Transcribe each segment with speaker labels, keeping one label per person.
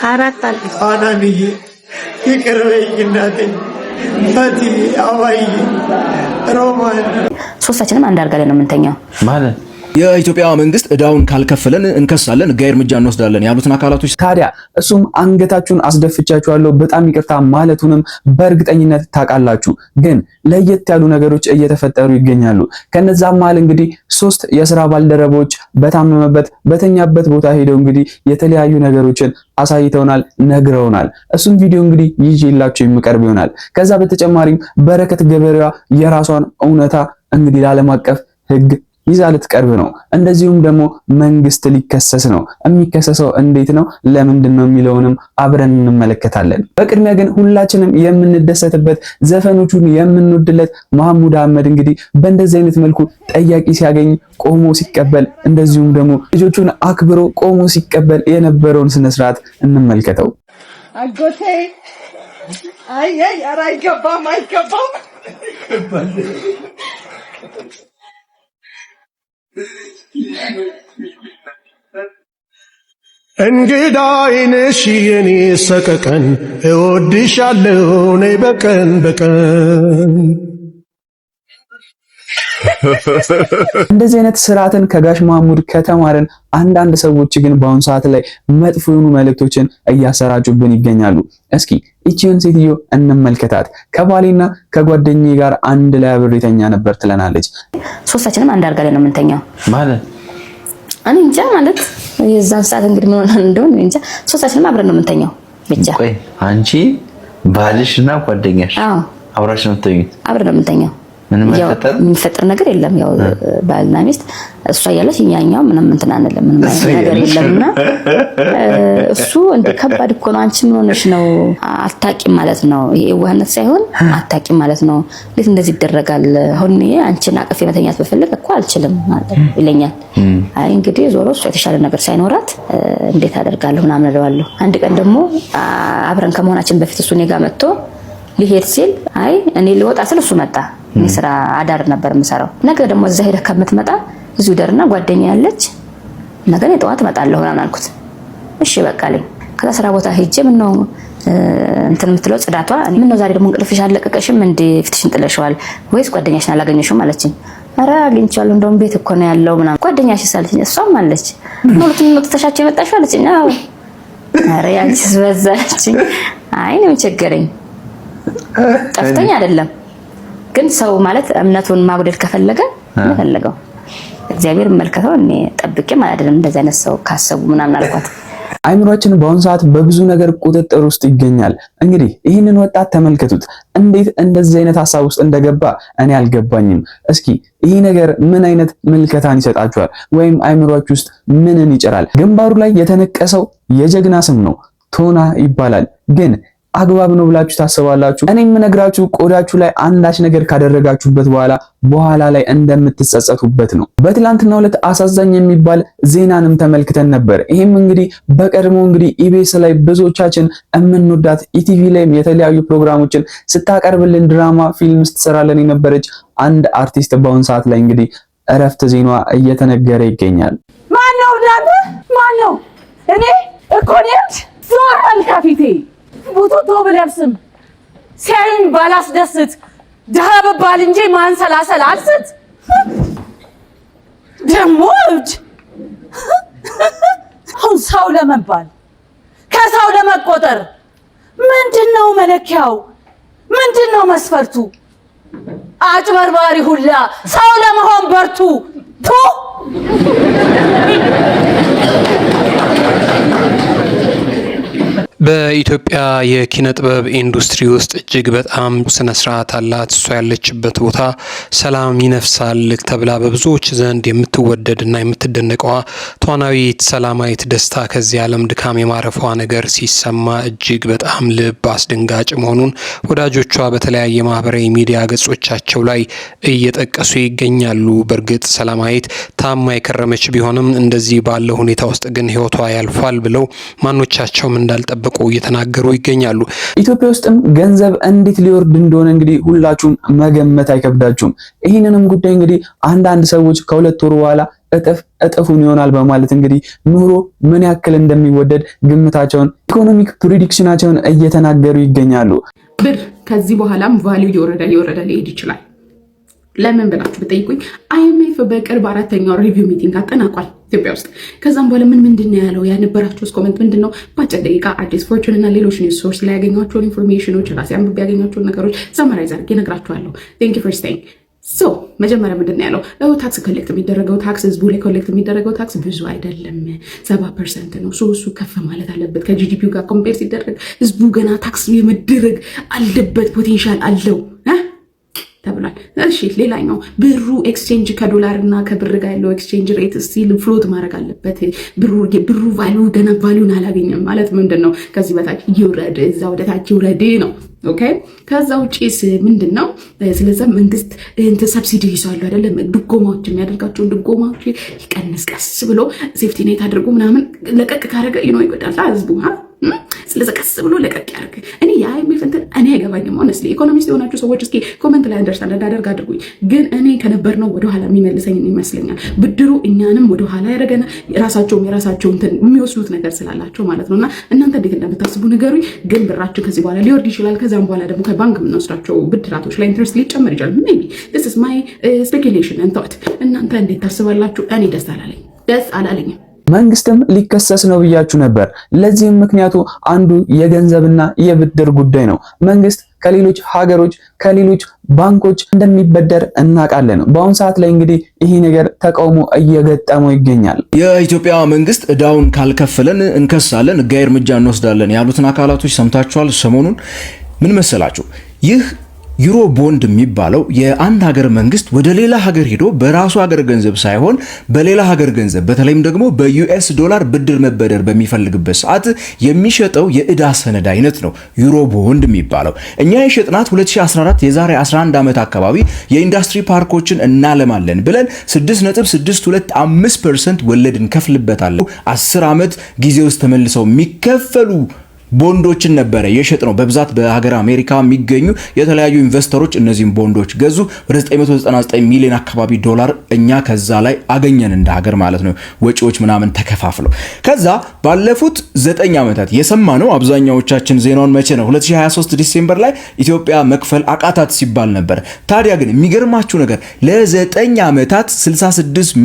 Speaker 1: አራት አለ
Speaker 2: አናንዬ ይቅርበኝ እናቴ ፈቲ አባይ ሮማን
Speaker 3: ሶስታችንም አንድ አልጋ ላይ ነው የምንተኛው
Speaker 4: ማለት
Speaker 5: የኢትዮጵያ መንግስት እዳውን ካልከፈለን እንከሳለን ህጋዊ እርምጃ እንወስዳለን ያሉትን አካላቶች
Speaker 6: ታዲያ እሱም አንገታችሁን አስደፍቻችኋለሁ በጣም ይቅርታ ማለቱንም በእርግጠኝነት ታውቃላችሁ። ግን ለየት ያሉ ነገሮች እየተፈጠሩ ይገኛሉ። ከነዛም መሃል እንግዲህ 3 የሥራ ባልደረቦች በታመመበት በተኛበት ቦታ ሄደው እንግዲህ የተለያዩ ነገሮችን አሳይተውናል፣ ነግረውናል። እሱም ቪዲዮ እንግዲህ ይዤላችሁ የሚቀርብ ይሆናል። ከዛ በተጨማሪም በረከት ገበሬዋ የራሷን እውነታ እንግዲህ ለዓለም አቀፍ ህግ ይዛ ልትቀርብ ነው። እንደዚሁም ደግሞ መንግስት ሊከሰስ ነው። የሚከሰሰው እንዴት ነው ለምንድን ነው የሚለውንም አብረን እንመለከታለን። በቅድሚያ ግን ሁላችንም የምንደሰትበት ዘፈኖቹን የምንወድለት መሐሙድ አህመድ እንግዲህ በእንደዚህ አይነት መልኩ ጠያቂ ሲያገኝ ቆሞ ሲቀበል፣ እንደዚሁም ደግሞ ልጆቹን አክብሮ ቆሞ ሲቀበል የነበረውን ስነ ስርዓት እንመልከተው።
Speaker 7: አጎቴ አይ አይገባም
Speaker 2: እንግዳ አይነሽ የኔ ሰቀቀን እወድሻለሁ ነይ በቀን
Speaker 6: እንደዚህ አይነት ስርዓትን ከጋሽ መሐሙድ ከተማረን አንዳንድ ሰዎች ግን በአሁኑ ሰዓት ላይ መጥፎ የሆኑ መልእክቶችን እያሰራጩብን ይገኛሉ። እስኪ እቺን ሴትዮ እንመልከታት። ከባሌና ከጓደኛዬ ጋር አንድ ላይ አብሬተኛ ነበር ትለናለች።
Speaker 3: ሶስታችንም አንድ አልጋ ላይ ነው የምንተኛው
Speaker 4: ማለት
Speaker 3: እኔ እንጃ ማለት የዛን ሰዓት እንግዲህ ምን ሆነ እንደሆነ እንጃ ሶስታችንም አብረን ነው የምንተኛው ብቻ።
Speaker 4: ቆይ አንቺ ባልሽና ጓደኛሽ አብራችሁ ነው የምትተኙት? አብረን ነው የምንተኛው። ምንም
Speaker 3: የሚፈጠር ነገር የለም። ያው ባልና ሚስት እሷ ያለች እኛኛው ምንም እንትን አንልም፣ ምንም ነገር የለምና እሱ እንደ ከባድ እኮ ነው። አንቺ ምን ሆነሽ ነው? አታቂም ማለት ነው። ይሄ ዋህነት ሳይሆን አታቂም ማለት ነው። እንዴት እንደዚህ ይደረጋል? አሁን አንቺን አቅፌ መተኛት በፈልግ እኮ አልችልም ማለት ይለኛል። አይ እንግዲህ ዞሮ እሱ የተሻለ ነገር ሳይኖራት እንዴት አደርጋለሁ ምናምን እለዋለሁ። አንድ ቀን ደግሞ አብረን ከመሆናችን በፊት እሱ እኔ ጋር መጥቶ ሊሄድ ሲል አይ እኔ ልወጣ ስል እሱ መጣ። እኔ ስራ አዳር ነበር የምሰራው። ነገ ደግሞ እዛ ሄደህ ከምትመጣ እዚሁ ደርና ጓደኛ ያለች ነገ እኔ ጠዋት እመጣለሁ ምናምን አልኩት። እሺ በቃ አለኝ። ከዛ ስራ ቦታ ሄጄ ምን ነው እንትን የምትለው ጽዳቷ ምን ነው ዛሬ ደግሞ እንቅልፍሽ አለቀቀሽም እንዴ ፊትሽን ጥለሽዋል ወይስ ጓደኛሽን አላገኘሽም አለችኝ። ኧረ አግኝቻለሁ እንደውም ቤት እኮ ነው ያለው ምናምን። ጓደኛሽ ሳለችኝ እሷም አለች ሁለቱም ነው ተሻቸው የመጣሽው አለችኝ። አዎ ኧረ ያንቺስ በዛችኝ። አይ ነው ቸገረኝ ጠፍተኛ አይደለም ግን ሰው ማለት እምነቱን ማጉደል ከፈለገ ለፈለገው እግዚአብሔር መልከተው እኔ ጠብቄ ማለት አይደለም እንደዛ አይነት ሰው ካሰቡ ምናምን አልኳት።
Speaker 6: አይምሮአችን በአሁን ሰዓት በብዙ ነገር ቁጥጥር ውስጥ ይገኛል። እንግዲህ ይህንን ወጣት ተመልከቱት፣ እንዴት እንደዚህ አይነት ሐሳብ ውስጥ እንደገባ እኔ አልገባኝም። እስኪ ይህ ነገር ምን አይነት ምልከታን ይሰጣችኋል? ወይም አይምሮአችሁ ውስጥ ምንን ይጭራል? ግንባሩ ላይ የተነቀሰው የጀግና ስም ነው፣ ቶና ይባላል። ግን አግባብ ነው ብላችሁ ታስባላችሁ? እኔ የምነግራችሁ ቆዳችሁ ላይ አንዳች ነገር ካደረጋችሁበት በኋላ ላይ እንደምትጸጸቱበት ነው። በትላንትናው ዕለት አሳዛኝ የሚባል ዜናንም ተመልክተን ነበር። ይሄም እንግዲህ በቀድሞ እንግዲህ ኢቢኤስ ላይ ብዙዎቻችን የምንወዳት ኢቲቪ ላይም የተለያዩ ፕሮግራሞችን ስታቀርብልን ድራማ ፊልም ስትሰራለን የነበረች አንድ አርቲስት በአሁን ሰዓት ላይ እንግዲህ እረፍት ዜናዋ እየተነገረ ይገኛል።
Speaker 7: ማን ነው? እኔ እኮ ነኝ። ዞር አልካፊቴ ቡቱቶ ብለብስም ሲያዩኝ ባላስደስት ድሃ ብባል እንጂ ማንሰላሰል አልስት ደሞ እብድ አሁን ሰው ለመባል ከሰው ለመቆጠር ምንድነው መለኪያው? ምንድነው መስፈርቱ? አጭበርባሪ ሁላ ሰው ለመሆን በርቱ።
Speaker 8: በኢትዮጵያ የኪነ ጥበብ ኢንዱስትሪ ውስጥ እጅግ በጣም ስነ ስርዓት አላት። እሷ ያለችበት ቦታ ሰላም ይነፍሳል ተብላ በብዙዎች ዘንድ የምትወደድና የምትደነቀዋ ተዋናዊት ሰላማዊት ደስታ ከዚህ ዓለም ድካም የማረፏ ነገር ሲሰማ እጅግ በጣም ልብ አስደንጋጭ መሆኑን ወዳጆቿ በተለያየ ማህበራዊ ሚዲያ ገጾቻቸው ላይ እየጠቀሱ ይገኛሉ። በእርግጥ ሰላማዊት ታማ የከረመች ቢሆንም እንደዚህ ባለው ሁኔታ ውስጥ ግን ህይወቷ ያልፋል ብለው ማኖቻቸውም እንዳልጠበቁ እንደማያውቁ እየተናገሩ ይገኛሉ።
Speaker 6: ኢትዮጵያ ውስጥም ገንዘብ እንዴት ሊወርድ እንደሆነ እንግዲህ ሁላችሁም መገመት አይከብዳችሁም። ይህንንም ጉዳይ እንግዲህ አንዳንድ ሰዎች ከ2 ወር በኋላ እጥፉን ይሆናል በማለት እንግዲህ ኑሮ ምን ያክል እንደሚወደድ ግምታቸውን ኢኮኖሚክ ፕሪዲክሽናቸውን እየተናገሩ ይገኛሉ።
Speaker 1: ብር ከዚህ በኋላም ቫልዩ እየወረደ ሊሄድ ይችላል። ለምን ብላችሁ ብትጠይቁኝ IMF በቅርብ 4ኛው ሪቪው ሚቲንግ አጠናቋል ኢትዮጵያ ውስጥ። ከዛም በኋላ ምንድነው ያለው? ያነበራችሁስ ኮሜንት ምንድነው? በአጭር ደቂቃ አዲስ ፎርቹን እና ሌሎች ኒውስ ሶርስ ላይ ያገኟቸውን ኢንፎርሜሽኖች ራሴ አንብቤ ያገኟቸውን ነገሮች ሰማራይዝ አድርጌ እነግራችኋለሁ። ቴንክ ዩ ፎር ስቴይንግ። ሶ መጀመሪያ ምንድነው ያለው? ታክስ ኮሌክት የሚደረገው ታክስ ህዝቡ ላይ ኮሌክት የሚደረገው ታክስ ብዙ አይደለም፣ 7% ነው። እሱ ከፍ ማለት አለበት። ከጂዲፒው ጋር ኮምፔር ሲደረግ ህዝቡ ገና ታክስ የመደረግ አለበት፣ ፖቴንሻል አለው ተብሏል። እሺ ሌላኛው ብሩ ኤክስቼንጅ ከዶላር እና ከብር ጋር ያለው ኤክስቼንጅ ሬት ስቲል ፍሎት ማድረግ አለበት። ብሩ ቫልዩ ገና ቫልዩን አላገኘም ማለት ምንድነው? ከዚህ በታች ይውረድ፣ እዛ ወደ ታች ይውረድ ነው። ኦኬ ከዛ ውጪስ ምንድነው? ስለዚህ መንግስት ሰብሲዲ ይዟል አይደለም? ድጎማዎች የሚያደርጋቸውን ድጎማዎች ይቀንስ፣ ቀስ ብሎ ሴፍቲ ኔት አድርጎ ምናምን ለቀቅ ካደረገ ይጎዳል ህዝቡ። ስለዚህ ቀስ ብሎ ለቀቅ ያደርግ። እኔ የአይኤምኤፍ እኔ አይገባኝም። ሆነስሊ ኢኮኖሚስት የሆናችሁ ሰዎች እስኪ ኮመንት ላይ አንደርስታንድ እንዳደርግ አድርጉኝ። ግን እኔ ከነበርነው ወደኋላ የሚመልሰኝ ይመስለኛል። ብድሩ እኛንም ወደኋላ ያደረገና የራሳቸውን የሚወስዱት ነገር ስላላቸው ማለት ነውና እናንተ እንዴት እንደምታስቡ ንገሩኝ። ግን ብራችሁ ከዚህ በኋላ ሊወርድ ይችላል። ከዛም በኋላ ደግሞ ከባንክ የምንወስዳቸው ብድራቶች ላይ ኢንትረስት ሊጨመር ይችላል። ሜቢ this is my speculation and thought። እናንተ እንዴት ታስባላችሁ? እኔ ደስ አላለኝም።
Speaker 6: መንግስትም ሊከሰስ ነው ብያችሁ ነበር። ለዚህም ምክንያቱ አንዱ የገንዘብና የብድር ጉዳይ ነው። መንግስት ከሌሎች ሀገሮች ከሌሎች ባንኮች እንደሚበደር እናውቃለን። በአሁን ሰዓት ላይ እንግዲህ ይሄ ነገር ተቃውሞ እየገጠመው ይገኛል።
Speaker 5: የኢትዮጵያ መንግስት እዳውን ካልከፈለን እንከሳለን፣ ሕጋዊ እርምጃ እንወስዳለን ያሉትን አካላቶች ሰምታችኋል። ሰሞኑን ምን መሰላችሁ? ይህ ዩሮ ቦንድ የሚባለው የአንድ ሀገር መንግስት ወደ ሌላ ሀገር ሄዶ በራሱ ሀገር ገንዘብ ሳይሆን በሌላ ሀገር ገንዘብ በተለይም ደግሞ በዩኤስ ዶላር ብድር መበደር በሚፈልግበት ሰዓት የሚሸጠው የዕዳ ሰነድ አይነት ነው ዩሮ ቦንድ የሚባለው። እኛ የሸጥናት 2014 የዛሬ 11 ዓመት አካባቢ የኢንዱስትሪ ፓርኮችን እናለማለን ብለን 6.625% ወለድ እንከፍልበታለን። 10 ዓመት ጊዜ ውስጥ ተመልሰው የሚከፈሉ ቦንዶችን ነበረ የሸጥ ነው። በብዛት በሀገር አሜሪካ የሚገኙ የተለያዩ ኢንቨስተሮች እነዚህን ቦንዶች ገዙ። ወደ 999 ሚሊዮን አካባቢ ዶላር እኛ ከዛ ላይ አገኘን እንደ ሀገር ማለት ነው። ወጪዎች ምናምን ተከፋፍለው ከዛ ባለፉት 9 ዓመታት የሰማነው አብዛኛዎቻችን ዜናውን መቼ ነው 2023 ዲሴምበር ላይ ኢትዮጵያ መክፈል አቃታት ሲባል ነበር። ታዲያ ግን የሚገርማችሁ ነገር ለ9 ዓመታት 66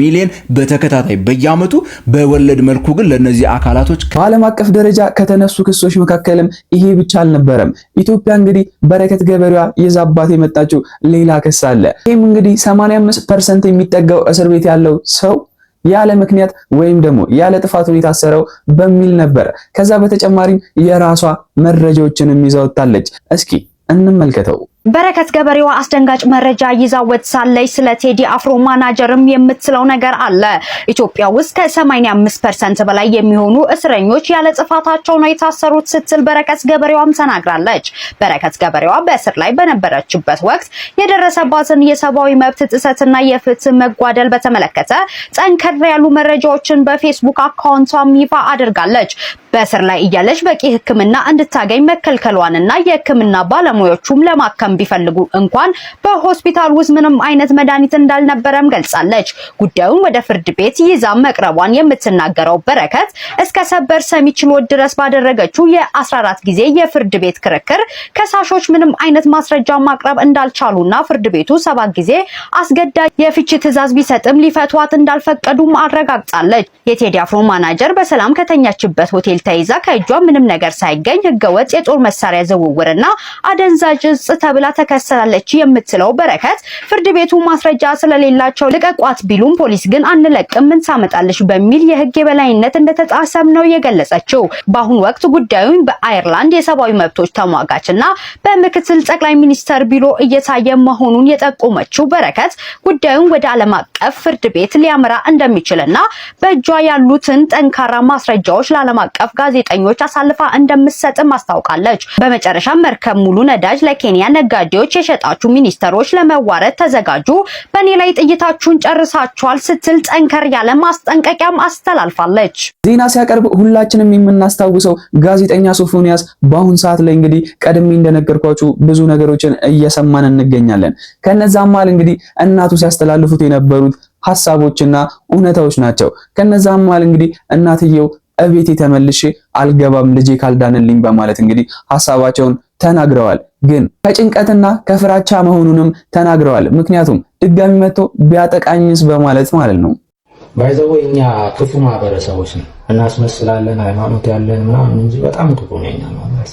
Speaker 5: ሚሊዮን በተከታታይ በየአመቱ በወለድ መልኩ ግን ለነዚህ አካላቶች
Speaker 6: በዓለም አቀፍ ደረጃ ከተነሱ ክሶች መካከልም ይሄ ብቻ አልነበረም። ኢትዮጵያ እንግዲህ በረከት ገበሬዋ ይዛባት የመጣችው ሌላ ክስ አለ። ይህም እንግዲህ 85% የሚጠጋው እስር ቤት ያለው ሰው ያለ ምክንያት ወይም ደግሞ ያለ ጥፋቱ የታሰረው በሚል ነበር። ከዛ በተጨማሪም የራሷ መረጃዎችንም ይዛ ወጣለች። እስኪ እንመልከተው።
Speaker 9: በረከት ገበሬዋ አስደንጋጭ መረጃ ይዛ ወጥታለች። ስለ ቴዲ አፍሮ ማናጀርም የምትለው ነገር አለ። ኢትዮጵያ ውስጥ ከ85% በላይ የሚሆኑ እስረኞች ያለ ጥፋታቸው ነው የታሰሩት ስትል በረከት ገበሬዋም ተናግራለች። በረከት ገበሬዋ በእስር ላይ በነበረችበት ወቅት የደረሰባትን የሰብአዊ መብት ጥሰትና የፍትህ መጓደል በተመለከተ ጠንከር ያሉ መረጃዎችን በፌስቡክ አካውንቷም ይፋ አድርጋለች። በእስር ላይ እያለች በቂ ሕክምና እንድታገኝ መከልከሏንና የሕክምና ባለሙያዎቹም ለማከም ቢፈልጉ እንኳን በሆስፒታል ውስጥ ምንም አይነት መድኃኒት እንዳልነበረም ገልጻለች። ጉዳዩን ወደ ፍርድ ቤት ይዛ መቅረቧን የምትናገረው በረከት እስከ ሰበር ሰሚ ችሎት ድረስ ባደረገችው የ14 ጊዜ የፍርድ ቤት ክርክር ከሳሾች ምንም አይነት ማስረጃ ማቅረብ እንዳልቻሉና ፍርድ ቤቱ 7 ጊዜ አስገዳጅ የፍቺ ትዕዛዝ ቢሰጥም ሊፈቷት እንዳልፈቀዱም አረጋግጣለች። የቴዲ አፍሮ ማናጀር በሰላም ከተኛችበት ሆቴል ተይዛ ከእጇ ምንም ነገር ሳይገኝ ህገወጥ የጦር መሳሪያ ዝውውርና አደንዛዥ እጽ ተብላ ተከሰሳለች የምትለው በረከት ፍርድ ቤቱ ማስረጃ ስለሌላቸው ልቀቋት ቢሉም ፖሊስ ግን አንለቅም ምን ታመጣለች በሚል የህግ የበላይነት እንደተጣሰም ነው የገለጸችው። በአሁኑ ወቅት ጉዳዩን በአየርላንድ የሰብአዊ መብቶች ተሟጋችና በምክትል ጠቅላይ ሚኒስተር ቢሮ እየታየ መሆኑን የጠቆመችው በረከት ጉዳዩን ወደ ዓለም አቀፍ ፍርድ ቤት ሊያመራ እንደሚችልና በእጇ ያሉትን ጠንካራ ማስረጃዎች ለዓለም አቀፍ ጋዜጠኞች አሳልፋ እንደምትሰጥም አስታውቃለች። በመጨረሻ መርከብ ሙሉ ነዳጅ ለኬንያ ነጋዴዎች፣ የሸጣችሁ ሚኒስተሮች ለመዋረድ ተዘጋጁ፣ በእኔ ላይ ጥይታችሁን ጨርሳችኋል ስትል ጠንከር ያለ ማስጠንቀቂያም አስተላልፋለች።
Speaker 6: ዜና ሲያቀርብ ሁላችንም የምናስታውሰው ጋዜጠኛ ሶፎንያስ በአሁን ሰዓት ላይ እንግዲህ ቀድሜ እንደነገርኳችሁ ብዙ ነገሮችን እየሰማን እንገኛለን። ከነዛም መሃል እንግዲህ እናቱ ሲያስተላልፉት የነበሩት ሐሳቦችና እውነታዎች ናቸው። ከነዛም መሃል እንግዲህ እናትየው እቤቴ ተመልሼ አልገባም ልጄ ካልዳንልኝ በማለት እንግዲህ ሐሳባቸውን ተናግረዋል። ግን ከጭንቀትና ከፍራቻ መሆኑንም ተናግረዋል። ምክንያቱም ድጋሚ መጥቶ ቢያጠቃኝስ በማለት ማለት ነው።
Speaker 10: ባይዘው እኛ ክፉ ማህበረሰቦች ነን፣ እናስመስላለን ሃይማኖት ያለን ምናምን እንጂ በጣም ክፉ ነኝ ማለት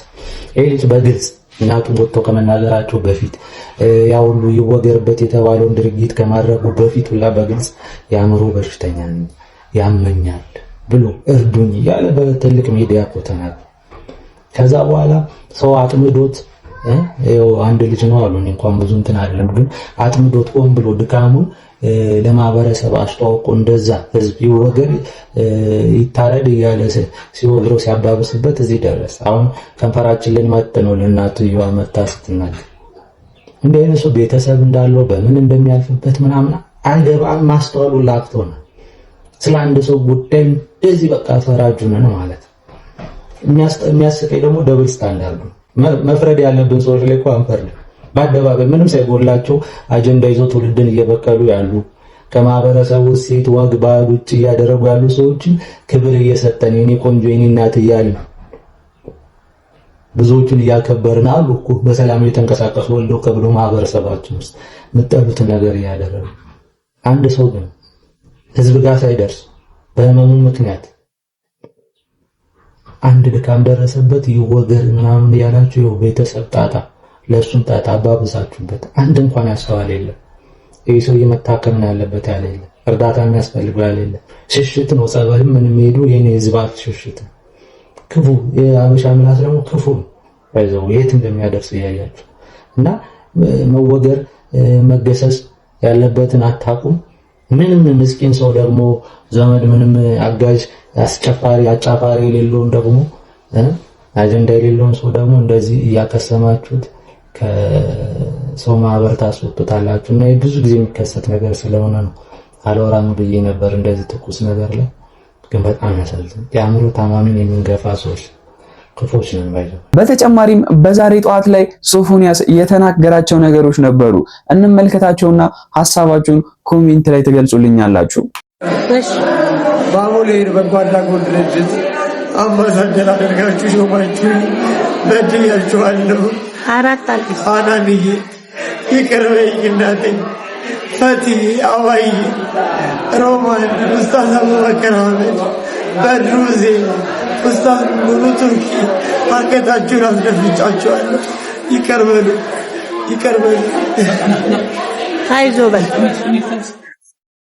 Speaker 10: ይሄ ልጅ በግልጽ እናቱ ወጥቶ ከመናገራቸው በፊት ያ ሁሉ ይወገርበት የተባለውን ድርጊት ከማድረጉ በፊት ሁላ በግልጽ የአእምሮ በሽተኛ ነኝ ያመኛል ብሎ እርዱኝ እያለ በትልቅ ሚዲያ እኮ ተናግሯል። ከዛ በኋላ ሰው አጥምዶት አንድ ልጅ ነው አሉ እንኳን ብዙ እንትን አይደለም፣ ግን አጥምዶት ሆን ብሎ ድካሙን ለማህበረሰብ አስተዋውቆ እንደዛ ህዝብ ይወገር ይታረድ እያለ ሲወግረው ሲያባብስበት እዚህ ደረሰ። አሁን ከንፈራችን ላይ መጥ ነው ለእናትየዋ መታ ስትናገር እንደ አይነት ሰው ቤተሰብ እንዳለው በምን እንደሚያልፍበት ምናምን አይገባም። ማስተዋሉ ላክቶ ነው ስለ አንድ ሰው ጉዳይ እንደዚህ በቃ ፈራጁ ነን ማለት። የሚያስቀኝ ደግሞ ደብል ስታንዳርድ ነው። መፍረድ ያለብን ሰዎች ላይ እኮ አንፈርድም። በአደባባይ ምንም ሳይጎላቸው አጀንዳ ይዘው ትውልድን እየበቀሉ ያሉ ከማህበረሰቡ ሴት ወግ ባህል ውጭ እያደረጉ ያሉ ሰዎችን ክብር እየሰጠን የኔ ቆንጆ የኔ እናት እያልን ብዙዎቹን እያከበርን አሉ እኮ በሰላም የተንቀሳቀሱ ወልደው ከብሎ ማህበረሰባችን ውስጥ የምጠሉት ነገር እያደረጉ አንድ ሰው ግን ህዝብ ጋር ሳይደርስ በህመሙ ምክንያት አንድ ድካም ደረሰበት ይወገር ምናምን ያላችሁ ይኸው ቤተሰብ ጣጣ ለሱም ጣጣ አባብሳችሁበት አንድ እንኳን ያስተዋል የለም። ይሄ ሰው የመታከም ነው ያለበት ያለ የለም። እርዳታ የሚያስፈልገው ያለ የለም። ሽሽት ነው ጸበልም ምን ሄዱ የኔ ህዝባት ሽሽት ነው። ክፉ የአበሻ ምላስ ደግሞ ክፉ ነው። ባይዘው የት እንደሚያደርስ እያያችሁ እና መወገር መገሰስ ያለበትን አታቁም። ምንም ምስኪን ሰው ደግሞ ዘመድ ምንም አጋዥ አጫፋሪ የሌለውን ደግሞ አጀንዳ የሌለውን ሰው ደግሞ እንደዚህ እያከሰማችሁት ከሰው ማህበር ታስወጡታላችሁ። እና ብዙ ጊዜ የሚከሰት ነገር ስለሆነ ነው አልወራም ብዬ ነበር እንደዚህ ትኩስ ነገር ላይ። ግን በጣም ያሳዝን። የአእምሮ ታማሚን የምንገፋ ሰዎች ክፎች ነን ባይዘው።
Speaker 6: በተጨማሪም በዛሬ ጠዋት ላይ ሶፎንያስ የተናገራቸው ነገሮች ነበሩ። እንመልከታቸውና ሐሳባችሁን ኮሜንት ላይ ትገልጹልኛላችሁ።
Speaker 2: እሺ ባሙሌ በጎ አድራጎት ድርጅት አምባሳደር አድርጋችሁ ሾማችሁ በድያችኋለሁ። አናንዬ ይቅር በይኝ እናቴ፣ ፈቲ አዋይ፣ ሮማን፣ ኡስታዝ አቡበከር አህመድ፣ በድሩዜ፣ ኡስታዝ ሙሉ ቱርኪ አንገታችሁን አስደፍጫችኋለሁ። ይቅር በሉ፣ ይቅር በሉ።
Speaker 7: አይዞ በል።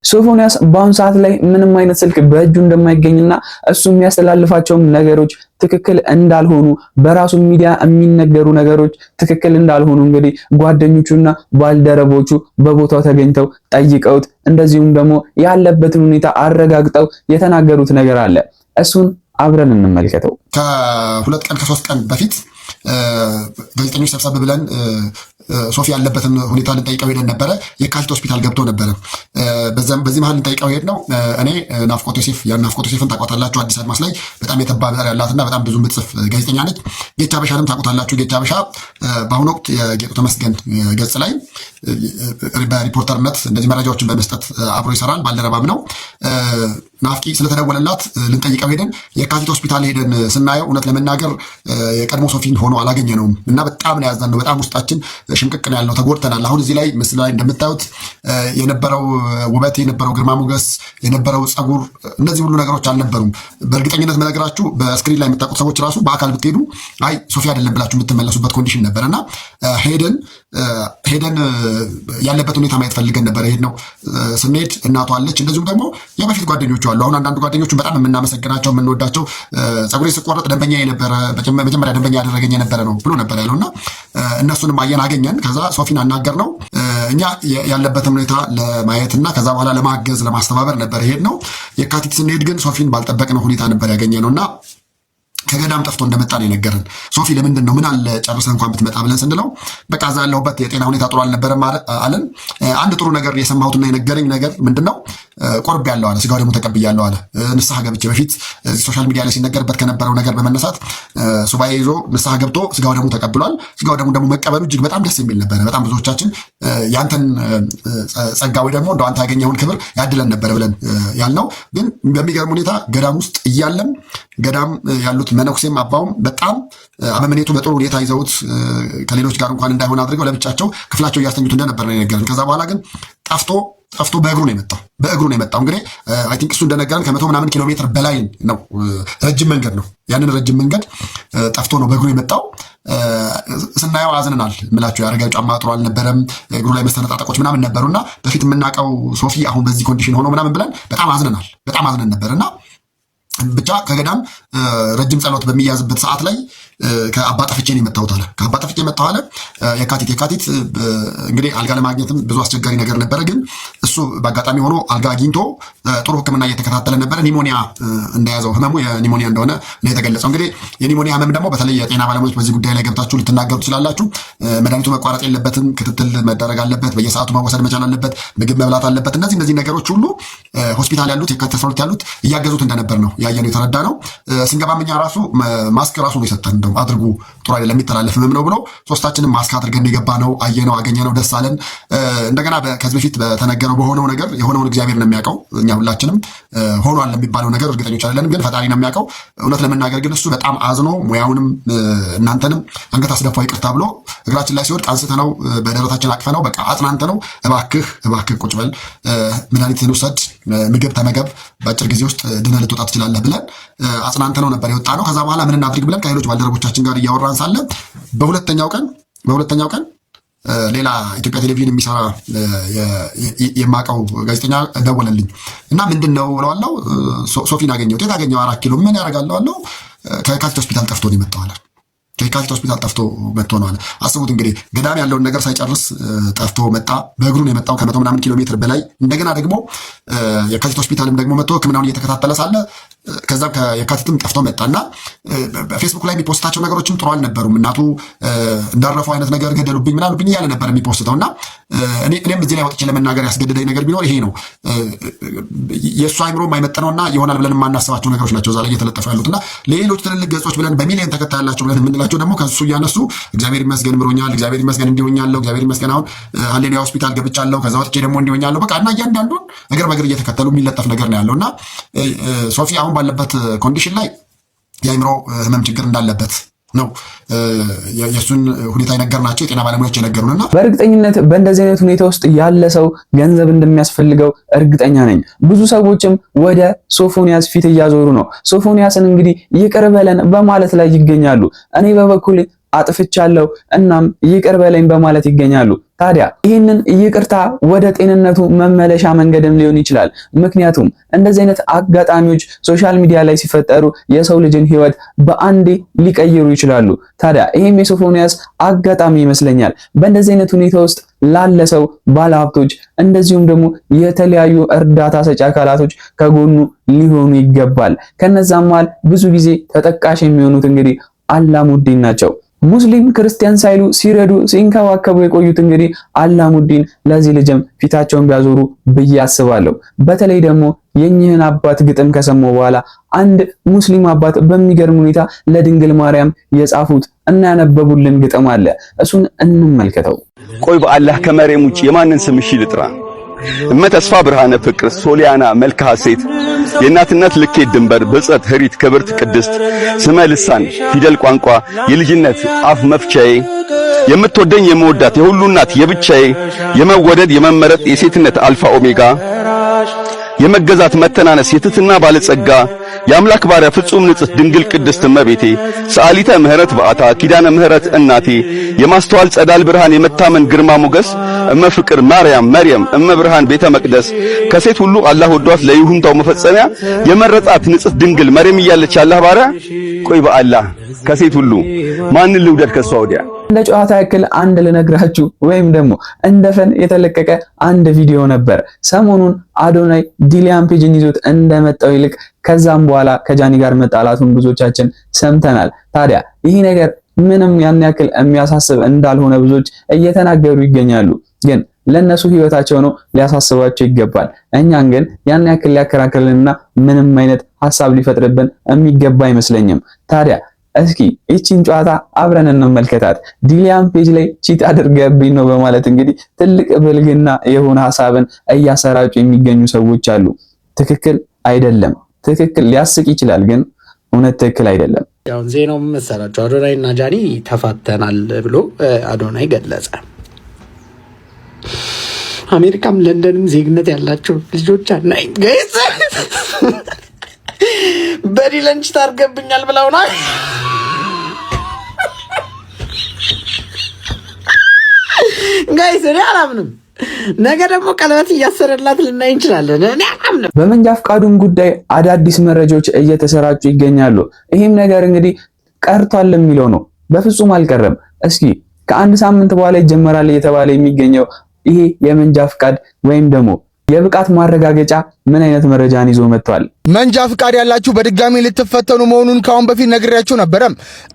Speaker 6: ሶፎንያስ በአሁኑ ሰዓት ላይ ምንም አይነት ስልክ በእጁ እንደማይገኝና እሱ የሚያስተላልፋቸው ነገሮች ትክክል እንዳልሆኑ በራሱ ሚዲያ የሚነገሩ ነገሮች ትክክል እንዳልሆኑ እንግዲህ ጓደኞቹና ባልደረቦቹ በቦታው ተገኝተው ጠይቀውት እንደዚሁም ደግሞ ያለበትን ሁኔታ አረጋግጠው የተናገሩት ነገር አለ። እሱን አብረን እንመልከተው።
Speaker 11: ከ2 ቀን ከ3 ቀን በፊት ጋዜጠኞች ሰብሰብ ብለን ሶፊ ያለበትን ሁኔታ ልንጠይቀው ሄደን ነበረ። የካቲት ሆስፒታል ገብቶ ነበረ። በዚህ መሀል ልንጠይቀው ሄድ ነው። እኔ ናፍቆት ዮሴፍ ናፍቆት ዮሴፍን ታውቋታላችሁ። አዲስ አድማስ ላይ በጣም የተባ ዘር ያላትና በጣም ብዙ የምትጽፍ ጋዜጠኛ ነች። ጌቻ በሻንም ታውቋታላችሁ። ጌቻ በሻ በአሁኑ ወቅት የጌጡ ተመስገን ገጽ ላይ በሪፖርተርነት እንደዚህ መረጃዎችን በመስጠት አብሮ ይሰራል። ባልደረባም ነው። ናፍቂ ስለተደወለላት ልንጠይቀው ሄደን የካቲት ሆስፒታል ሄደን ስናየው እውነት ለመናገር የቀድሞ ሶፊን ሆኖ አላገኘነውም እና በጣም ነው ያዘንነው። በጣም ውስጣችን ሽምቅቅ ነው ያልነው፣ ተጎድተናል። አሁን እዚህ ላይ ምስል ላይ እንደምታዩት የነበረው ውበት፣ የነበረው ግርማ ሞገስ፣ የነበረው ጸጉር፣ እነዚህ ሁሉ ነገሮች አልነበሩም። በእርግጠኝነት መነግራችሁ በስክሪን ላይ የምታውቁት ሰዎች ራሱ በአካል ብትሄዱ አይ ሶፊ አይደለም ብላችሁ የምትመለሱበት ኮንዲሽን ነበርና ሄደን ያለበት ሁኔታ ማየት ፈልገን ነበር። ሄድ ነው ስንሄድ እናቷ አለች፣ እንደዚሁም ደግሞ የበፊት ጓደኞቹ አሉ። አሁን አንዳንድ ጓደኞቹን በጣም የምናመሰግናቸው የምንወዳቸው ጸጉሬ ስቆረጥ ደንበኛ የነበረ መጀመሪያ ደንበኛ ያደረገኝ የነበረ ነው ብሎ ነበር ያለውና እነሱንም አገኘን። ከዛ ሶፊን አናገር ነው እኛ ያለበትን ሁኔታ ለማየትና ከዛ በኋላ ለማገዝ ለማስተባበር ነበር ሄድ ነው። የካቲት ስንሄድ ግን ሶፊን ባልጠበቅነው ሁኔታ ነበር ያገኘ ነውና ከገዳም ጠፍቶ እንደመጣ ነው የነገረን። ሶፊ ለምንድን ነው ምን አለ ጨርሰህ እንኳን ብትመጣ ብለን ስንለው በቃ እዛ ያለሁበት የጤና ሁኔታ ጥሩ አልነበረም አለን። አንድ ጥሩ ነገር የሰማሁትና የነገረኝ ነገር ምንድነው ቆርብ ያለው አለ፣ ስጋው ደግሞ ተቀብያለሁ አለ። ንስሐ ገብቼ በፊት ሶሻል ሚዲያ ላይ ሲነገርበት ከነበረው ነገር በመነሳት ሱባኤ ይዞ ንስሐ ገብቶ ስጋው ደግሞ ተቀብሏል። ስጋው ደግሞ መቀበሉ እጅግ በጣም ደስ የሚል ነበረ። በጣም ብዙዎቻችን ያንተን ጸጋ ወይ ደግሞ እንደው አንተ ያገኘውን ክብር ያድለን ነበረ ብለን ያልነው፣ ግን በሚገርም ሁኔታ ገዳም ውስጥ እያለም ገዳም ያሉት መነኩሴም አባውም በጣም አመመኔቱ በጥሩ ሁኔታ ይዘውት ከሌሎች ጋር እንኳን እንዳይሆን አድርገው ለብቻቸው ክፍላቸው እያስተኙት እንደነበር ነው የነገረን። ከዛ በኋላ ግን ጠፍቶ በእግሩ ነው የመጣው። እንግዲህ አይ ቲንክ እሱ እንደነገረን ከ100 ምናምን ኪሎ ሜትር በላይ ነው፣ ረጅም መንገድ ነው። ያንን ረጅም መንገድ ጠፍቶ ነው በእግሩ የመጣው። ስናየው አዝነናል። ምላቸው ያደረገው ጫማ ጥሩ አልነበረም፣ እግሩ ላይ መስተነጣጠቆች ምናምን ነበሩና በፊት የምናውቀው ሶፊ አሁን በዚህ ኮንዲሽን ሆኖ ምናምን ብለን በጣም አዝነን ነበርና ብቻ ከገዳም ረጅም ጸሎት በሚያዝበት ሰዓት ላይ ከአባ ጠፍቼ ነው የመጣሁት አለ። ከአባ ጠፍቼ መጣሁ አለ። የካቲት እንግዲህ አልጋ ለማግኘትም ብዙ አስቸጋሪ ነገር ነበረ። ግን እሱ በአጋጣሚ ሆኖ አልጋ አግኝቶ ጥሩ ሕክምና እየተከታተለ ነበረ። ኒሞኒያ እንደያዘው ህመሙ የኒሞኒያ እንደሆነ ነው የተገለጸው። እንግዲህ የኒሞኒያ ህመም ደግሞ በተለይ የጤና ባለሙያዎች በዚህ ጉዳይ ላይ ገብታችሁ ልትናገሩ ትችላላችሁ። መድኃኒቱ መቋረጥ የለበትም፣ ክትትል መደረግ አለበት፣ በየሰዓቱ መወሰድ መቻል አለበት፣ ምግብ መብላት አለበት። እነዚህ ነገሮች ሁሉ ሆስፒታል ያሉት የካቲት 12 ያሉት እያገዙት እንደነበር ነው ያየነው የተረዳ ነው። ስንገባም እኛ ራሱ ማስክ ራሱ ነው የሰጠን። እንደው አድርጉ ጥሩ አይደለም የሚተላለፍ ህመም ነው ብሎ ሶስታችንም ማስክ አድርገን የገባ ነው። አየነው፣ አገኘነው፣ ደስ አለን። እንደገና ከዚህ በፊት በተነገረው በሆነው ነገር የሆነውን እግዚአብሔር ነው የሚያውቀው። እኛ ሁላችንም ሆኗል ለሚባለው ነገር እርግጠኞች አይደለንም፣ ግን ፈጣሪ ነው የሚያውቀው። እውነት ለመናገር ግን እሱ በጣም አዝኖ ሙያውንም እናንተንም አንገት አስደፋ ይቅርታ ብሎ እግራችን ላይ ሲወድቅ አንስተነው በደረታችን አቅፈነው በቃ አጽናንተነው እባክህ ቁጭ በል፣ መድኃኒትህን ውሰድ፣ ምግብ ተመገብ፣ በአጭር ጊዜ ውስጥ ድነህ ልትወጣ ትችላለህ ብለን አጽናንተነው ነበር የወጣ ነው። ከዛ በኋላ ምን እናድርግ ብለን ከሌሎች ባልደረቦቻችን ጋር እያወራን ሳለ በሁለተኛው ቀን ሌላ ኢትዮጵያ ቴሌቪዥን የሚሰራ የማውቀው ጋዜጠኛ ደወለልኝ እና ምንድን ነው እለዋለሁ። ሶፊን አገኘሁት። የት አገኘው? 4 ኪሎ። ምን ያደርጋለሁ አለው። ከካቲት ሆስፒታል ጠፍቶ ነው የመጣው አለ። ከካቲት ሆስፒታል ጠፍቶ መጥቶ ነው አለ። አስቡት እንግዲህ ገዳም ያለውን ነገር ሳይጨርስ ጠፍቶ መጣ። በእግሩ ነው የመጣው ከ100 ምናምን ኪሎ ሜትር በላይ። እንደገና ደግሞ የካቲት ሆስፒታልም ደግሞ መጥቶ ሕክምናውን እየተከታተለ ሳለ ከዛም ከየካቲትም ጠፍቶ መጣና በፌስቡክ ላይ የሚፖስታቸው ነገሮችም ጥሩ አልነበሩም። እናቱ እንዳረፈው አይነት ነገር ገደሉብኝ ምናሉብኝ እያለ ነበር የሚፖስተው እና እኔም እዚህ ላይ ወጥቼ ለመናገር ያስገደደኝ ነገር ቢኖር ይሄ ነው። የእሱ አይምሮ የማይመጥነውና ይሆናል ብለን የማናስባቸው ነገሮች ናቸው እዛ ላይ እየተለጠፉ ያሉትና ሌሎች ትልልቅ ገጾች ብለን በሚሊዮን ተከታይ ያላቸው ብለን የምንላቸው ደግሞ ከሱ እያነሱ እግዚአብሔር ይመስገን ምሮኛል፣ እግዚአብሔር ይመስገን እንዲሆኛለሁ፣ እግዚአብሔር ይመስገን አሁን ሃሌሉያ ሆስፒታል ገብቻለሁ፣ ከዛ ወጥቼ ደግሞ እንዲሆኛለሁ በቃ እና እያንዳንዱን እግር በእግር እየተከተሉ የሚለጠፍ ነገር ነው ያለውና ሶፊ አሁን ባለበት ኮንዲሽን ላይ የአይምሮ ህመም ችግር እንዳለበት ነው የሱን ሁኔታ የነገርናቸው የጤና ባለሙያዎች የነገሩንና
Speaker 6: በእርግጠኝነት በእንደዚህ አይነት ሁኔታ ውስጥ ያለ ሰው ገንዘብ እንደሚያስፈልገው እርግጠኛ ነኝ። ብዙ ሰዎችም ወደ ሶፎንያስ ፊት እያዞሩ ነው። ሶፎንያስን እንግዲህ ይቅር በለን በማለት ላይ ይገኛሉ። እኔ በበኩል አጥፍቻለሁ እናም ይቅር በለኝ በማለት ይገኛሉ። ታዲያ ይህንን ይቅርታ ወደ ጤንነቱ መመለሻ መንገድም ሊሆን ይችላል። ምክንያቱም እንደዚህ አይነት አጋጣሚዎች ሶሻል ሚዲያ ላይ ሲፈጠሩ የሰው ልጅን ህይወት በአንዴ ሊቀይሩ ይችላሉ። ታዲያ ይህም የሶፎንያስ አጋጣሚ ይመስለኛል። በእንደዚህ አይነት ሁኔታ ውስጥ ላለ ሰው ባለሀብቶች፣ እንደዚሁም ደግሞ የተለያዩ እርዳታ ሰጪ አካላቶች ከጎኑ ሊሆኑ ይገባል። ከነዛም መሃል ብዙ ጊዜ ተጠቃሽ የሚሆኑት እንግዲህ አላሙዲን ናቸው። ሙስሊም ክርስቲያን ሳይሉ ሲረዱ ሲንከባከቡ የቆዩት እንግዲህ አላሙዲን ለዚህ ልጅም ፊታቸውን ቢያዞሩ ብዬ አስባለሁ። በተለይ ደግሞ የኚህን አባት ግጥም ከሰሙ በኋላ አንድ ሙስሊም አባት በሚገርም ሁኔታ ለድንግል ማርያም የጻፉት እና ያነበቡልን ግጥም አለ። እሱን እንመልከተው።
Speaker 12: ቆይ በአላህ ከመሬም ውጭ የማንን ስም እሺ ልጥራ? እመተስፋ ብርሃነ ፍቅር ሶሊያና መልካ ሴት የእናትነት ልኬት ድንበር ብጽዕት ህሪት ክብርት ቅድስት ስመ ልሳን ፊደል ቋንቋ የልጅነት አፍ መፍቻዬ የምትወደኝ የምወዳት የሁሉ እናት የብቻዬ የመወደድ የመመረጥ የሴትነት አልፋ ኦሜጋ የመገዛት መተናነስ የትትና ባለጸጋ የአምላክ ባሪያ ፍጹም ንጽሕት ድንግል ቅድስት እመቤቴ ሰአሊተ ምህረት በአታ ኪዳነ ምህረት እናቴ የማስተዋል ጸዳል ብርሃን የመታመን ግርማ ሞገስ እመ ፍቅር ማርያም መርየም እመ ብርሃን ቤተ መቅደስ ከሴት ሁሉ አላህ ወዷት ለይሁንታው መፈጸሚያ የመረጣት ንጽሕት ድንግል መርየም እያለች ያላህ ባሪያ ቆይ በአላህ ከሴት ሁሉ ማንን ልውደድ ከሷ ወዲያ?
Speaker 6: ለጨዋታ ያክል አንድ ልነግራችሁ ወይም ደግሞ እንደፈን የተለቀቀ አንድ ቪዲዮ ነበር። ሰሞኑን አዶናይ ዲሊያን ፔጅን ይዞት እንደመጣው ይልቅ ከዛም በኋላ ከጃኒ ጋር መጣላቱን ብዙዎቻችን ሰምተናል። ታዲያ ይህ ነገር ምንም ያን ያክል የሚያሳስብ እንዳልሆነ ብዙዎች እየተናገሩ ይገኛሉ። ግን ለነሱ ህይወታቸው ነው፣ ሊያሳስባቸው ይገባል። እኛን ግን ያን ያክል ሊያከራክርልንና ምንም አይነት ሐሳብ ሊፈጥርብን የሚገባ አይመስለኝም። ታዲያ እስኪ እቺን ጨዋታ አብረን እንመልከታት። ዲሊያን ፔጅ ላይ ቺት አድርገብኝ ነው በማለት እንግዲህ ትልቅ ብልግና የሆነ ሐሳብን እያሰራጩ የሚገኙ ሰዎች አሉ። ትክክል አይደለም። ትክክል ሊያስቅ ይችላል፣ ግን እውነት ትክክል አይደለም።
Speaker 13: ያው ዜናው መሰላችሁ አዶናይ እና ጃኒ ተፋተናል ብሎ አዶናይ ገለጸ። አሜሪካም ለንደንም ዜግነት ያላቸው ልጆች አናይ ጋይስ በዲ ለንች ታርገብኛል ብለውና ጋይስ እኔ አላምንም። ነገ ደግሞ ቀለበት እያሰረላት ልናይ እንችላለን። እኔ አላምንም።
Speaker 6: በመንጃ ፈቃዱም ጉዳይ አዳዲስ መረጃዎች እየተሰራጩ ይገኛሉ። ይህም ነገር እንግዲህ ቀርቷል የሚለው ነው። በፍጹም አልቀረም። እስኪ ከአንድ ሳምንት በኋላ ይጀመራል እየተባለ የሚገኘው ይሄ የመንጃ ፈቃድ ወይም ደግሞ የብቃት ማረጋገጫ ምን አይነት መረጃን ይዞ መጥቷል?
Speaker 14: መንጃ ፍቃድ ያላችሁ በድጋሚ ልትፈተኑ መሆኑን ካሁን በፊት ነግሬያችሁ ነበር።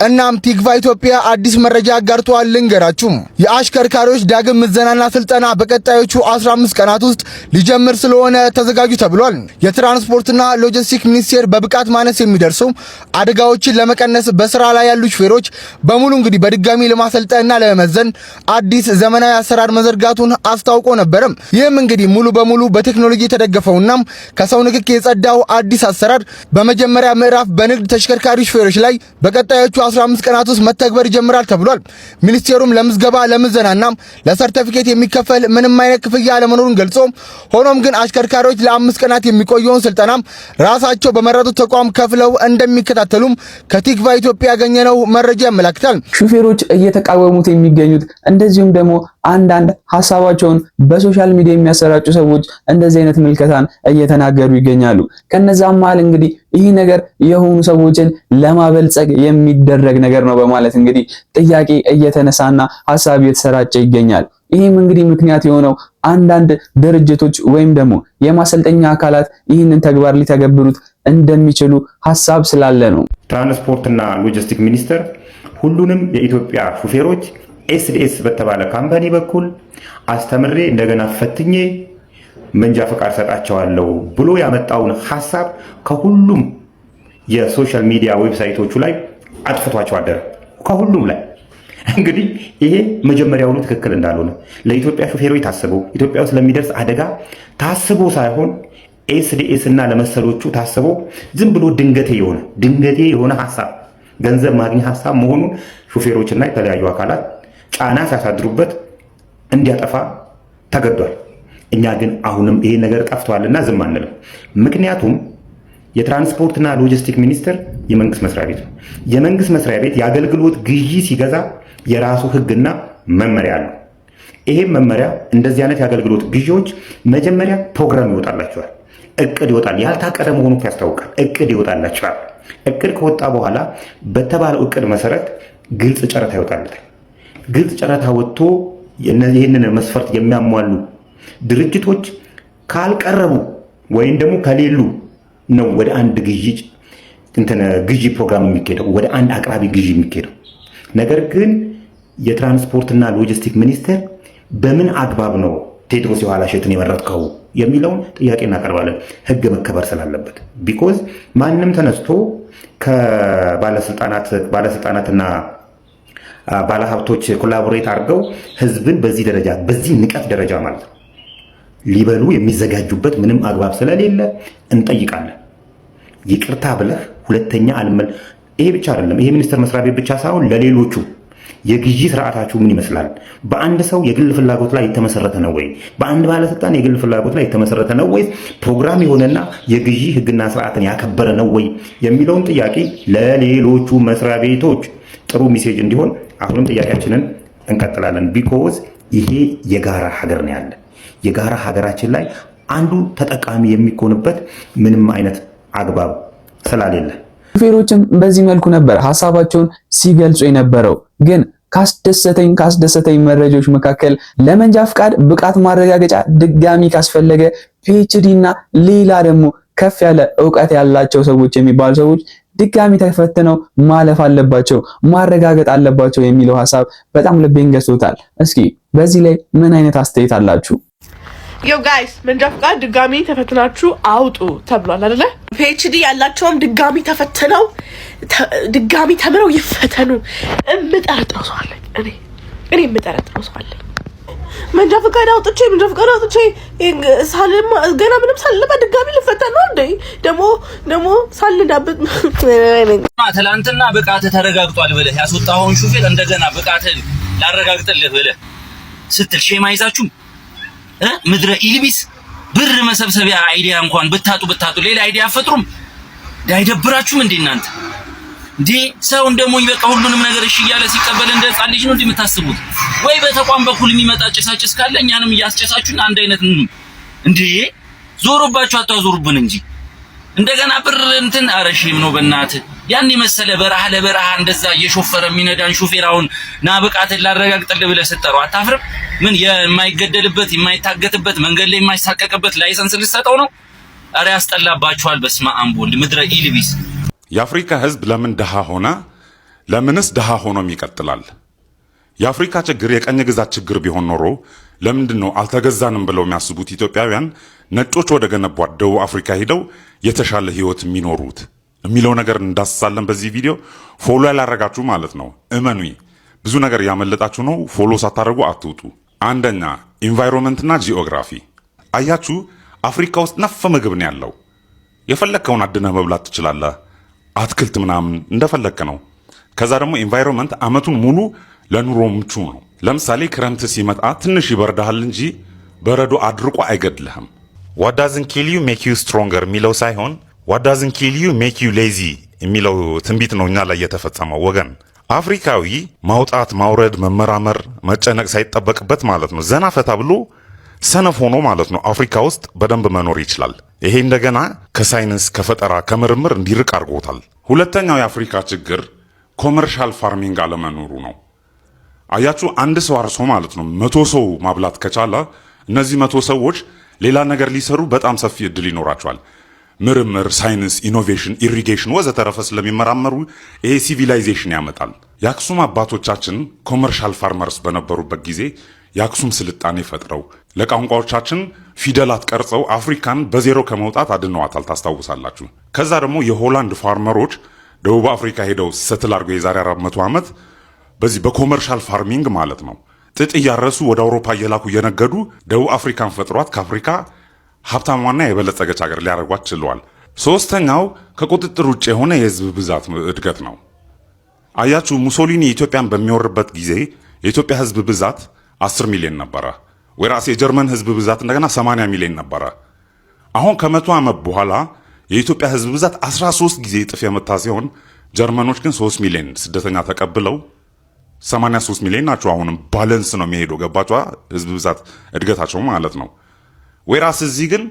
Speaker 14: እናም ቲክቫ ኢትዮጵያ አዲስ መረጃ አጋርቷል። ልንገራችሁ። የአሽከርካሪዎች ዳግም ምዘናና ስልጠና በቀጣዮቹ 15 ቀናት ውስጥ ሊጀምር ስለሆነ ተዘጋጁ ተብሏል። የትራንስፖርትና ሎጂስቲክ ሚኒስቴር በብቃት ማነስ የሚደርሱ አደጋዎችን ለመቀነስ በስራ ላይ ያሉ ሹፌሮች በሙሉ እንግዲህ በድጋሚ ለማሰልጠንና ለመመዘን አዲስ ዘመናዊ አሰራር መዘርጋቱን አስታውቆ ነበር። ይህም እንግዲህ ሙሉ በሙሉ በቴክኖሎጂ የተደገፈውና ከሰው ንክኪ የጸዳው አዲስ አሰራር በመጀመሪያ ምዕራፍ በንግድ ተሽከርካሪ ሹፌሮች ላይ በቀጣዮቹ 15 ቀናት ውስጥ መተግበር ይጀምራል ተብሏል። ሚኒስቴሩም ለምዝገባ ለምዘናና ለሰርቲፊኬት የሚከፈል ምንም አይነት ክፍያ አለመኖሩን ገልጾ ሆኖም ግን አሽከርካሪዎች ለ5 ቀናት የሚቆየውን ስልጠና ራሳቸው በመረጡት ተቋም ከፍለው እንደሚከታተሉም ከቲክቫ ኢትዮጵያ ያገኘነው መረጃ ያመለክታል።
Speaker 6: ሹፌሮች እየተቃወሙት የሚገኙት እንደዚሁም ደግሞ አንዳንድ ሐሳባቸውን በሶሻል ሚዲያ የሚያሰራጩ ሰዎች እንደዚህ አይነት ምልከታን እየተናገሩ ይገኛሉ። ከነዛም መሃል እንግዲህ ይህ ነገር የሆኑ ሰዎችን ለማበልጸግ የሚደረግ ነገር ነው በማለት እንግዲህ ጥያቄ እየተነሳና ሐሳብ እየተሰራጨ ይገኛል። ይህም እንግዲህ ምክንያት የሆነው አንዳንድ ድርጅቶች ወይም ደግሞ የማሰልጠኛ አካላት ይህንን ተግባር ሊተገብሩት እንደሚችሉ ሐሳብ ስላለ ነው።
Speaker 15: ትራንስፖርትና ሎጂስቲክ ሚኒስቴር ሁሉንም የኢትዮጵያ ሹፌሮች ኤስዲኤስ በተባለ ካምፓኒ በኩል አስተምሬ እንደገና ፈትኜ መንጃ ፈቃድ ሰጣቸዋለሁ ብሎ ያመጣውን ሐሳብ ከሁሉም የሶሻል ሚዲያ ዌብሳይቶቹ ላይ አጥፍቷቸው አደረ። ከሁሉም ላይ እንግዲህ ይሄ መጀመሪያውኑ ትክክል እንዳልሆነ ለኢትዮጵያ ሹፌሮች ታስቦ ኢትዮጵያ ውስጥ ለሚደርስ አደጋ ታስቦ ሳይሆን ኤስዲኤስ እና ለመሰሎቹ ታስቦ ዝም ብሎ ድንገቴ የሆነ ሐሳብ ገንዘብ ማግኘት ሐሳብ መሆኑን ሹፌሮችና የተለያዩ አካላት ጫና ሲያሳድሩበት እንዲያጠፋ ተገዷል። እኛ ግን አሁንም ይሄ ነገር ጠፍቷልና ዝም አንልም። ምክንያቱም የትራንስፖርትና ሎጂስቲክ ሚኒስቴር የመንግስት መስሪያ ቤት ነው። የመንግስት መስሪያ ቤት የአገልግሎት ግዢ ሲገዛ የራሱ ህግና መመሪያ አለው። ይሄም መመሪያ እንደዚህ አይነት የአገልግሎት ግዢዎች መጀመሪያ ፕሮግራም ይወጣላቸዋል፣ እቅድ ይወጣል። ያልታቀደ መሆኑ ያስታውቃል። እቅድ ይወጣላቸዋል። እቅድ ከወጣ በኋላ በተባለው እቅድ መሰረት ግልጽ ጨረታ ይወጣለታል። ግልጽ ጨረታ ወጥቶ ይህንን መስፈርት የሚያሟሉ ድርጅቶች ካልቀረቡ ወይም ደግሞ ከሌሉ ነው ወደ አንድ ግዢ ፕሮግራም የሚካሄደው፣ ወደ አንድ አቅራቢ ግዢ የሚካሄደው። ነገር ግን የትራንስፖርትና ሎጂስቲክ ሚኒስቴር በምን አግባብ ነው ቴድሮስ የኋላሸትን የመረጥከው የሚለውን ጥያቄ እናቀርባለን። ህግ መከበር ስላለበት ቢኮዝ ማንም ተነስቶ ከባለስልጣናትና ባለሀብቶች ኮላቦሬት አድርገው ህዝብን በዚህ ደረጃ በዚህ ንቀት ደረጃ ማለት ነው ሊበሉ የሚዘጋጁበት ምንም አግባብ ስለሌለ እንጠይቃለን። ይቅርታ ብለህ ሁለተኛ ይሄ ብቻ አይደለም። ይሄ ሚኒስቴር መስሪያ ቤት ብቻ ሳይሆን ለሌሎቹ የግዢ ስርዓታችሁ ምን ይመስላል? በአንድ ሰው የግል ፍላጎት ላይ የተመሰረተ ነው ወይ? በአንድ ባለስልጣን የግል ፍላጎት ላይ የተመሰረተ ነው ወይ? ፕሮግራም የሆነና የግዢ ህግና ስርዓትን ያከበረ ነው ወይ የሚለውን ጥያቄ ለሌሎቹ መስሪያ ቤቶች ጥሩ ሜሴጅ እንዲሆን አሁንም ጥያቄያችንን እንቀጥላለን። ቢኮዝ ይሄ የጋራ ሀገር ነው ያለ። የጋራ ሀገራችን ላይ አንዱ ተጠቃሚ የሚሆንበት ምንም አይነት አግባብ ስላሌለ
Speaker 6: ሹፌሮችም በዚህ መልኩ ነበር ሐሳባቸውን ሲገልጹ የነበረው። ግን ካስደሰተኝ መረጃዎች መካከል ለመንጃ ፍቃድ ብቃት ማረጋገጫ ድጋሚ ካስፈለገ ፒኤችዲ እና ሌላ ደግሞ ከፍ ያለ ዕውቀት ያላቸው ሰዎች የሚባሉ ሰዎች ድጋሚ ተፈትነው ማለፍ አለባቸው፣ ማረጋገጥ አለባቸው የሚለው ሐሳብ በጣም ልቤን ገዝቶታል። እስኪ በዚህ ላይ ምን አይነት አስተያየት አላችሁ?
Speaker 16: ዮ ጋይስ መንጃ ፍቃድ ድጋሚ ተፈትናችሁ አውጡ ተብሏል አይደለ? ፒኤችዲ ያላቸውም ድጋሚ ተፈትነው ድጋሚ ተምረው ይፈተኑ። የምጠረጥረው ሰው አለኝ እኔ የምጠረጥረው ሰው አለኝ። መንጃ ፍቃድ አውጥቼ ሳልማ ገና ምንም ሳልማ ድጋሚ ልፈተን ነው እንዴ? ደግሞ ሳልዳበት
Speaker 17: ትላንትና ብቃት ተረጋግጧል ብለህ ያስወጣኸውን ሹፌር እንደገና ብቃትን ላረጋግጥልህ ብለህ ስትል ሼም አይዛችሁም? ምድረ ኢልቢስ ብር መሰብሰቢያ አይዲያ እንኳን ብታጡ ሌላ አይዲያ አፈጥሩም። አይደብራችሁም እንዴ እናንተ? እንዴ ሰው እንደሞኝ በቃ ሁሉንም ነገር እሺ እያለ ሲቀበል እንደ ሕፃን ልጅ ነው እንደምታስቡት? ወይ በተቋም በኩል የሚመጣ ጭሳጭስ ካለ እኛንም እያስጨሳችሁን አንድ አይነት እንዴ ዞሮባችሁ አታዞሩብን እንጂ እንደገና ብር እንትን አረሽም ነው በእናትህ። ያን የመሰለ በረሃ ለበረሃ እንደዛ እየሾፈረ የሚነዳን ሹፌራውን ና ብቃትን ላረጋግጥልህ ብለህ ስትጠራው አታፍርም? ምን የማይገደልበት የማይታገትበት መንገድ ላይ የማይሳቀቅበት ላይሰንስ ልትሰጠው ነው? አረ ያስጠላባችኋል። በስመ አብ ወልድ ምድረ ኢልቢስ።
Speaker 18: የአፍሪካ ህዝብ ለምን ድሃ ሆነ? ለምንስ ድሃ ሆኖም ይቀጥላል? የአፍሪካ ችግር የቀኝ ግዛት ችግር ቢሆን ኖሮ ለምንድን ነው አልተገዛንም ብለው የሚያስቡት ኢትዮጵያውያን ነጮች ወደ ገነቧት ደቡብ አፍሪካ ሄደው የተሻለ ህይወት የሚኖሩት የሚለው ነገር እንዳስሳለን በዚህ ቪዲዮ። ፎሎ ያላረጋችሁ ማለት ነው እመኑኝ ብዙ ነገር ያመለጣችሁ ነው። ፎሎ ሳታደርጉ አትውጡ። አንደኛ ኢንቫይሮንመንትና ጂኦግራፊ። አያችሁ አፍሪካ ውስጥ ነፍ ምግብ ነው ያለው። የፈለከውን አድነህ መብላት ትችላለህ። አትክልት ምናምን እንደፈለክ ነው። ከዛ ደግሞ ኢንቫይሮንመንት አመቱን ሙሉ ለኑሮ ምቹ ነው። ለምሳሌ ክረምት ሲመጣ ትንሽ ይበርዳሃል እንጂ በረዶ አድርቆ አይገድልህም። what doesn't kill you make you stronger የሚለው ሳይሆን what doesn't kill you make you lazy የሚለው ትንቢት ነው እኛ ላይ የተፈጸመው ወገን። አፍሪካዊ ማውጣት ማውረድ መመራመር መጨነቅ ሳይጠበቅበት ማለት ነው ዘና ፈታ ብሎ ሰነፍ ሆኖ ማለት ነው አፍሪካ ውስጥ በደንብ መኖር ይችላል። ይሄ እንደገና ከሳይንስ ከፈጠራ ከምርምር እንዲርቅ አድርጎታል። ሁለተኛው የአፍሪካ ችግር ኮመርሻል ፋርሚንግ አለመኖሩ ነው። አያችሁ አንድ ሰው አርሶ ማለት ነው 100 ሰው ማብላት ከቻለ እነዚህ 100 ሰዎች ሌላ ነገር ሊሰሩ በጣም ሰፊ እድል ይኖራቸዋል። ምርምር፣ ሳይንስ፣ ኢኖቬሽን፣ ኢሪጌሽን ወዘተረፈ ስለሚመራመሩ ይሄ ሲቪላይዜሽን ያመጣል። የአክሱም አባቶቻችን ኮመርሻል ፋርመርስ በነበሩበት ጊዜ የአክሱም ስልጣኔ ፈጥረው ለቋንቋዎቻችን ፊደላት ቀርጸው አፍሪካን በዜሮ ከመውጣት አድነዋታል። ታስታውሳላችሁ። ከዛ ደግሞ የሆላንድ ፋርመሮች ደቡብ አፍሪካ ሄደው ሰትል አድርገው የዛሬ 400 ዓመት በዚህ በኮመርሻል ፋርሚንግ ማለት ነው ጥጥ እያረሱ ወደ አውሮፓ እየላኩ እየነገዱ ደቡብ አፍሪካን ፈጥሯት ከአፍሪካ ሀብታሟና የበለጸገች ሀገር ሊያደርጓት ችለዋል። ሶስተኛው ከቁጥጥር ውጭ የሆነ የህዝብ ብዛት እድገት ነው። አያችሁ ሙሶሊኒ ኢትዮጵያን በሚወርበት ጊዜ የኢትዮጵያ ህዝብ ብዛት 10 ሚሊዮን ነበረ። ወይራስ የጀርመን ህዝብ ብዛት እንደገና 80 ሚሊዮን ነበረ። አሁን ከ100 ዓመት በኋላ የኢትዮጵያ ህዝብ ብዛት 13 ጊዜ እጥፍ የመታ ሲሆን ጀርመኖች ግን 3 ሚሊዮን ስደተኛ ተቀብለው 83 ሚሊዮን ናቸው። አሁንም ባላንስ ነው የሚሄደው። ገባችኋ? ህዝብ ብዛት እድገታቸው ማለት ነው። ወይራስ እዚህ ግን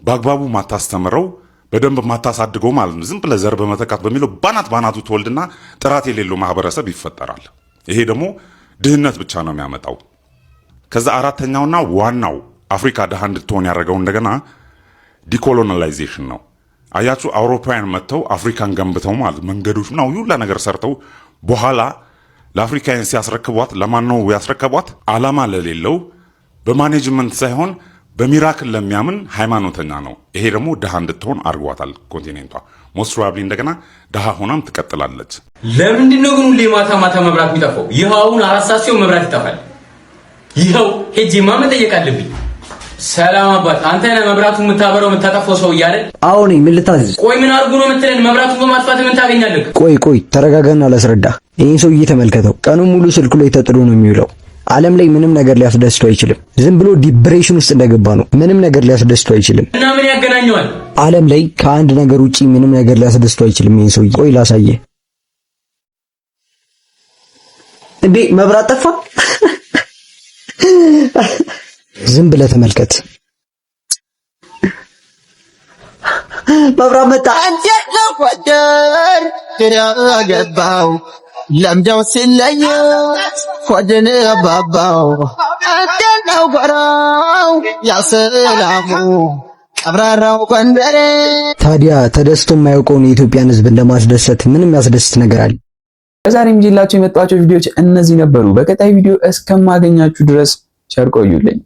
Speaker 18: በአግባቡ ማታስተምረው በደንብ ማታሳድገው ማለት ነው። ዝም ብለህ ዘር በመተካት በሚለው ባናቱ ተወልድና ጥራት የሌለው ማህበረሰብ ይፈጠራል። ይሄ ደግሞ ድህነት ብቻ ነው የሚያመጣው። ከዛ አራተኛውና ዋናው አፍሪካ ድሃ እንድትሆን ያደረገው እንደገና ዲኮሎናላይዜሽን ነው። አያችሁ አውሮፓውያን መጥተው አፍሪካን ገንብተው ማለት መንገዶች ነው ሁላ ነገር ሰርተው በኋላ ለአፍሪካውያን ሲያስረክቧት ለማን ነው ያስረከቧት? ዓላማ ለሌለው በማኔጅመንት ሳይሆን በሚራክል ለሚያምን ሃይማኖተኛ ነው። ይሄ ደግሞ ድሃ እንድትሆን አድርጓታል ኮንቲኔንቷ። ሞስት ፕሮባብሊ እንደገና ድሃ ሆናም ትቀጥላለች።
Speaker 19: ለምንድን ነው ግን ሁሌ ማታ መብራት የሚጠፋው? ይኸው አሁን 4 ሰዓት ሲሆን መብራት ይጠፋል። ይኸው ሄጄማ መጠየቅ አለብኝ። ሰላም አባት፣ አንተ ነህ መብራቱን የምታበረው የምታጠፋው ሰው እያለ?
Speaker 20: አዎ ነኝ። ምን ልታዝዝ?
Speaker 19: ቆይ ምን አድርጎ ነው የምትለን? መብራቱን በማጥፋት ምን ታገኛለህ?
Speaker 20: ቆይ ተረጋጋና ላስረዳ። ይህን ሰውዬ ተመልከተው። ቀኑን ሙሉ ስልኩ ላይ ተጥሎ ነው የሚውለው። ዓለም ላይ ምንም ነገር ሊያስደስተው አይችልም። ዝም ብሎ ዲፕሬሽን ውስጥ እንደገባ ነው። ምንም ነገር ሊያስደስተው አይችልም።
Speaker 19: እና ምን ያገናኘዋል?
Speaker 20: ዓለም ላይ ከአንድ ነገር ውጪ ምንም ነገር ሊያስደስተው አይችልም ይህን ሰውዬ። ቆይ ላሳየህ። እንዴ መብራት ጠፋ? ዝም ብለህ ተመልከት። መብራት መጣ። እንዴት ነው ወደር ግራ ገባው
Speaker 2: ለምደው ሲለዩ ሆድን ባባው እንደናው ጎራው ያሰላሙ ቀብራራው ጎንደሬ።
Speaker 20: ታዲያ ተደስቶ የማያውቀውን የኢትዮጵያን ሕዝብ እንደማስደሰት ምንም ያስደስት ነገር አለ?
Speaker 6: በዛሬም ይዤላችሁ የመጣኋቸው ቪዲዮዎች እነዚህ ነበሩ። በቀጣይ ቪዲዮ እስከማገኛችሁ ድረስ ቸር ቆዩልኝ።